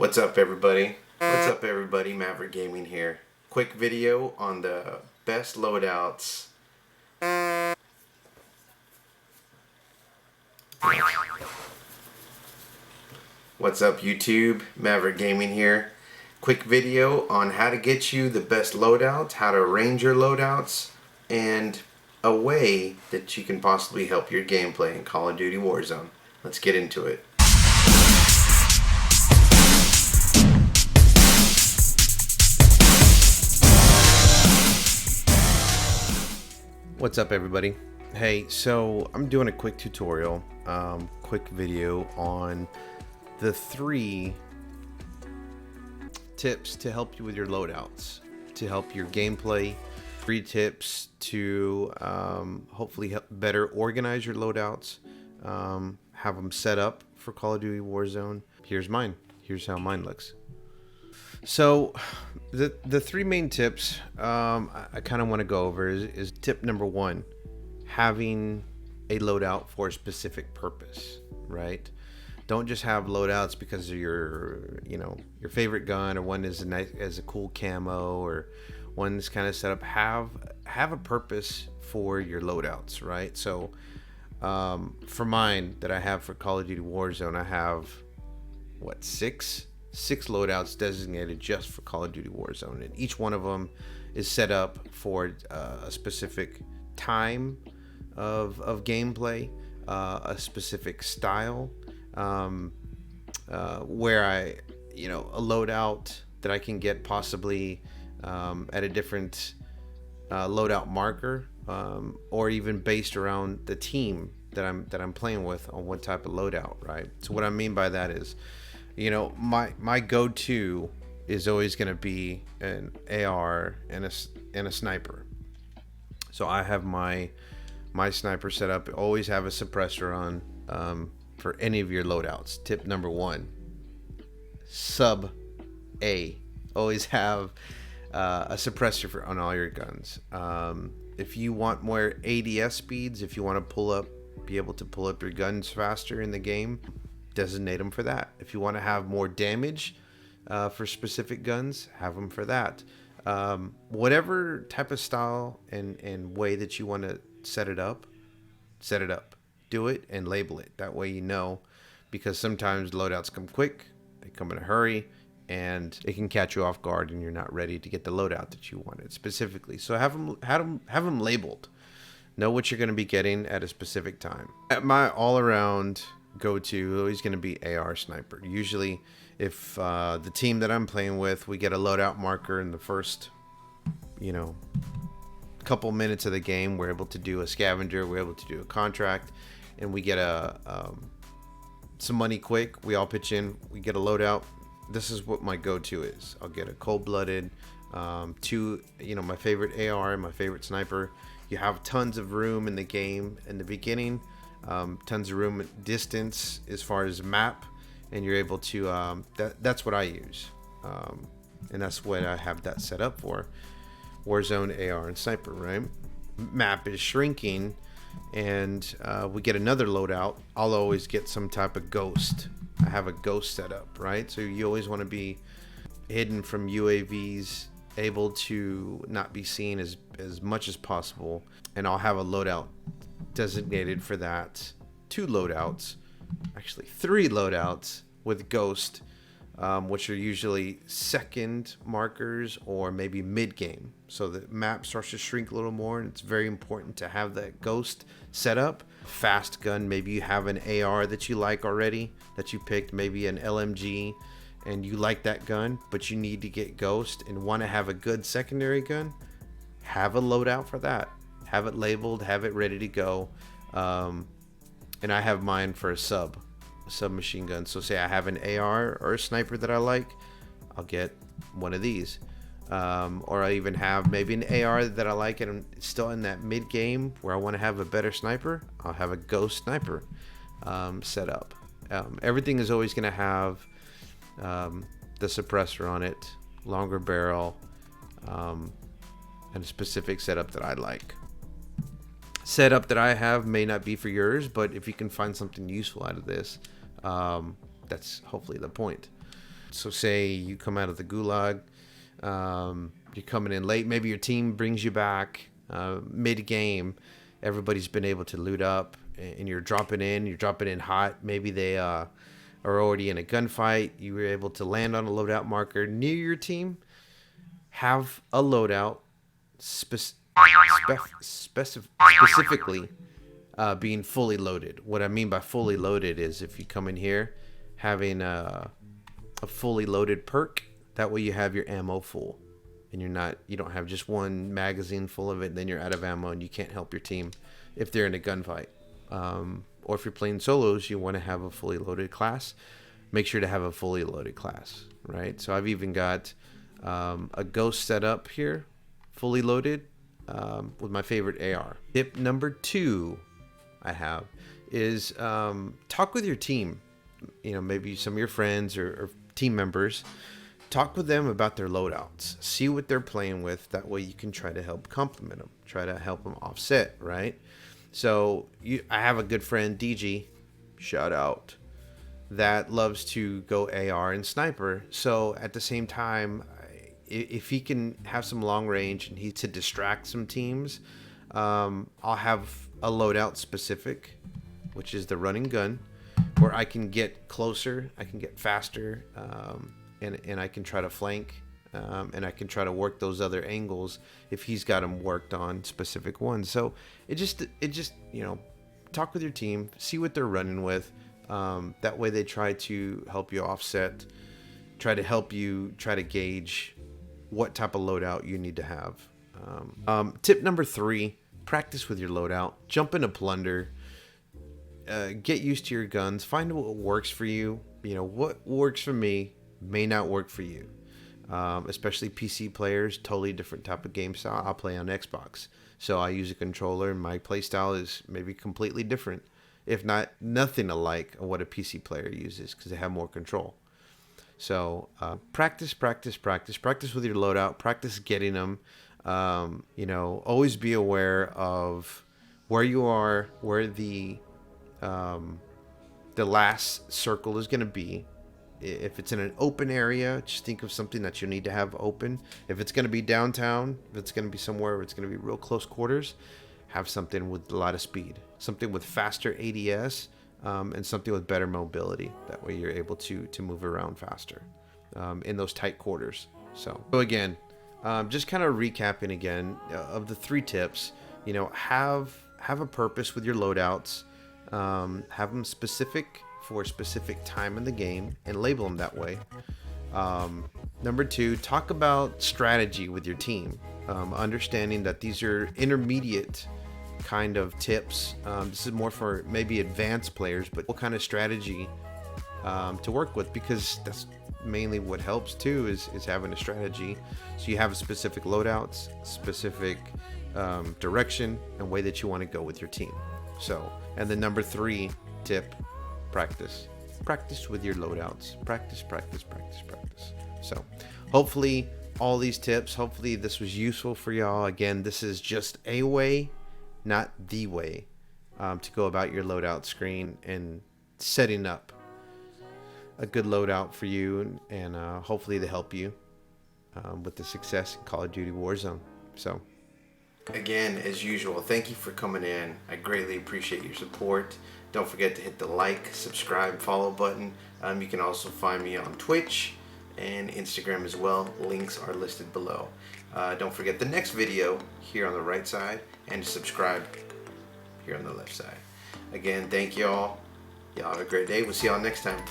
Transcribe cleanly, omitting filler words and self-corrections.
What's up, everybody? Maverick Gaming here. Quick video on the best loadouts. What's up, YouTube? Maverick Gaming here. Quick video on how to get you the best loadouts, how to arrange your loadouts, and a way that you can possibly help your gameplay in Call of Duty Warzone. Let's get into it. What's up, everybody? Hey, so I'm doing a quick tutorial, quick video on the 3 tips to help you with your loadouts, to help your gameplay. 3 tips to hopefully help better organize your loadouts, have them set up for Call of Duty Warzone. Here's mine. Here's how mine looks. So the 3 main tips I kind of want to go over is tip number 1, having a loadout for a specific purpose, right? Don't just have loadouts because of your favorite gun, or one is a cool camo, or one's kind of set up. Have a purpose for your loadouts, right? So for mine that I have for Call of Duty Warzone, I have six loadouts designated just for Call of Duty Warzone, and each one of them is set up for a specific time of gameplay, a specific style, where a loadout that I can get possibly at a different loadout marker, or even based around the team that I'm playing with on what type of loadout, right? So what I mean by that is, my go-to is always going to be an AR and a sniper. So I have my sniper set up. Always have a suppressor on for any of your loadouts. Tip number 1, sub A. Always have a suppressor on all your guns. If you want more ADS speeds, if you want to be able to pull up your guns faster in the game, designate them for that. If you want to have more damage for specific guns, have them for that. Whatever type of style and way that you want to set it up. Do it and label it. That way you know, because sometimes loadouts come quick, they come in a hurry, and it can catch you off guard and you're not ready to get the loadout that you wanted specifically. So have them labeled. Know what you're going to be getting at a specific time. At my all-around go-to, always going to be AR sniper. Usually, if the team that I'm playing with, we get a loadout marker in the first, couple minutes of the game, we're able to do a scavenger, we're able to do a contract, and we get some money quick. We all pitch in, we get a loadout. This is what my go-to is. I'll get a cold-blooded, 2, my favorite AR and my favorite sniper. You have tons of room in the game in the beginning. Tons of room distance as far as map, and you're able to that's what I use, and that's what I have that set up for. Warzone, AR, and sniper, right? Map is shrinking, and we get another loadout. I'll always get some type of ghost. I have a ghost set up, right? So you always want to be hidden from UAVs, able to not be seen as much as possible, and I'll have a loadout designated for that. 2 loadouts, actually 3 loadouts with ghost, which are usually second markers or maybe mid-game. So the map starts to shrink a little more, and it's very important to have that ghost set up. Fast gun, maybe you have an AR that you like already, that you picked, maybe an LMG, and you like that gun, but you need to get ghost and want to have a good secondary gun. Have a loadout for that. Have it labeled, have it ready to go. And I have mine for a submachine gun. So say I have an AR or a sniper that I like, I'll get one of these. Or I even have maybe an AR that I like and I'm still in that mid game where I want to have a better sniper. I'll have a ghost sniper set up. Everything is always going to have the suppressor on it, longer barrel, and a specific setup that I like. Setup that I have may not be for yours, but if you can find something useful out of this, that's hopefully the point. So say you come out of the gulag, you're coming in late. Maybe your team brings you back mid-game. Everybody's been able to loot up, and you're dropping in. You're dropping in hot. Maybe they are already in a gunfight. You were able to land on a loadout marker near your team. Have a loadout specifically being fully loaded. What I mean by fully loaded is if you come in here having a fully loaded perk, that way you have your ammo full, and you don't have just one magazine full of it, and then you're out of ammo and you can't help your team if they're in a gunfight. Or if you're playing solos, you want to have a fully loaded class. Make sure to have a fully loaded class, right? So I've even got a ghost set up here, fully loaded, with my favorite AR. Tip number 2 I have is talk with your team. Maybe some of your friends or team members. Talk with them about their loadouts. See what they're playing with. That way you can try to help complement them. Try to help them offset, right? So I have a good friend, DG, shout out, that loves to go AR and sniper. So at the same time, if he can have some long range and he to distract some teams, I'll have a loadout specific, which is the running gun, where I can get closer, I can get faster, and I can try to flank, and I can try to work those other angles if he's got them worked on specific ones. So it just talk with your team, see what they're running with. That way they try to help you offset, try to help you try to gauge what type of loadout you need to have. Tip number 3, practice with your loadout. Jump into plunder. Get used to your guns. Find what works for you. What works for me may not work for you. Especially PC players, totally different type of game style. I'll play on Xbox, so I use a controller, and my play style is maybe completely different, if not nothing alike of what a PC player uses, because they have more control. So practice with your loadout. Practice getting them. Always be aware of where you are, where the last circle is going to be. If it's in an open area, just think of something that you need to have open. If it's going to be downtown, if it's going to be somewhere where it's going to be real close quarters, have something with a lot of speed, something with faster ADS, and something with better mobility. That way you're able to move around faster in those tight quarters. So again, just kind of recapping again of the 3 tips. Have a purpose with your loadouts. Have them specific for a specific time in the game and label them that way. Number 2, talk about strategy with your team. Understanding that these are intermediate kind of tips. This is more for maybe advanced players, but what kind of strategy to work with, because that's mainly what helps too, is having a strategy. So you have a specific loadouts, specific direction and way that you want to go with your team. So, and the number 3 tip, practice with your loadouts. Practice. So hopefully all these tips, hopefully this was useful for y'all. Again, this is just a way, not the way, to go about your loadout screen and setting up a good loadout for you, and hopefully to help you with the success in Call of Duty Warzone. So again, as usual, thank you for coming in. I greatly appreciate your support. Don't forget to hit the like, subscribe, follow button. You can also find me on Twitch and Instagram as well. Links are listed below. Don't forget the next video here on the right side, and subscribe here on the left side. Again, thank y'all. Y'all have a great day. We'll see y'all next time.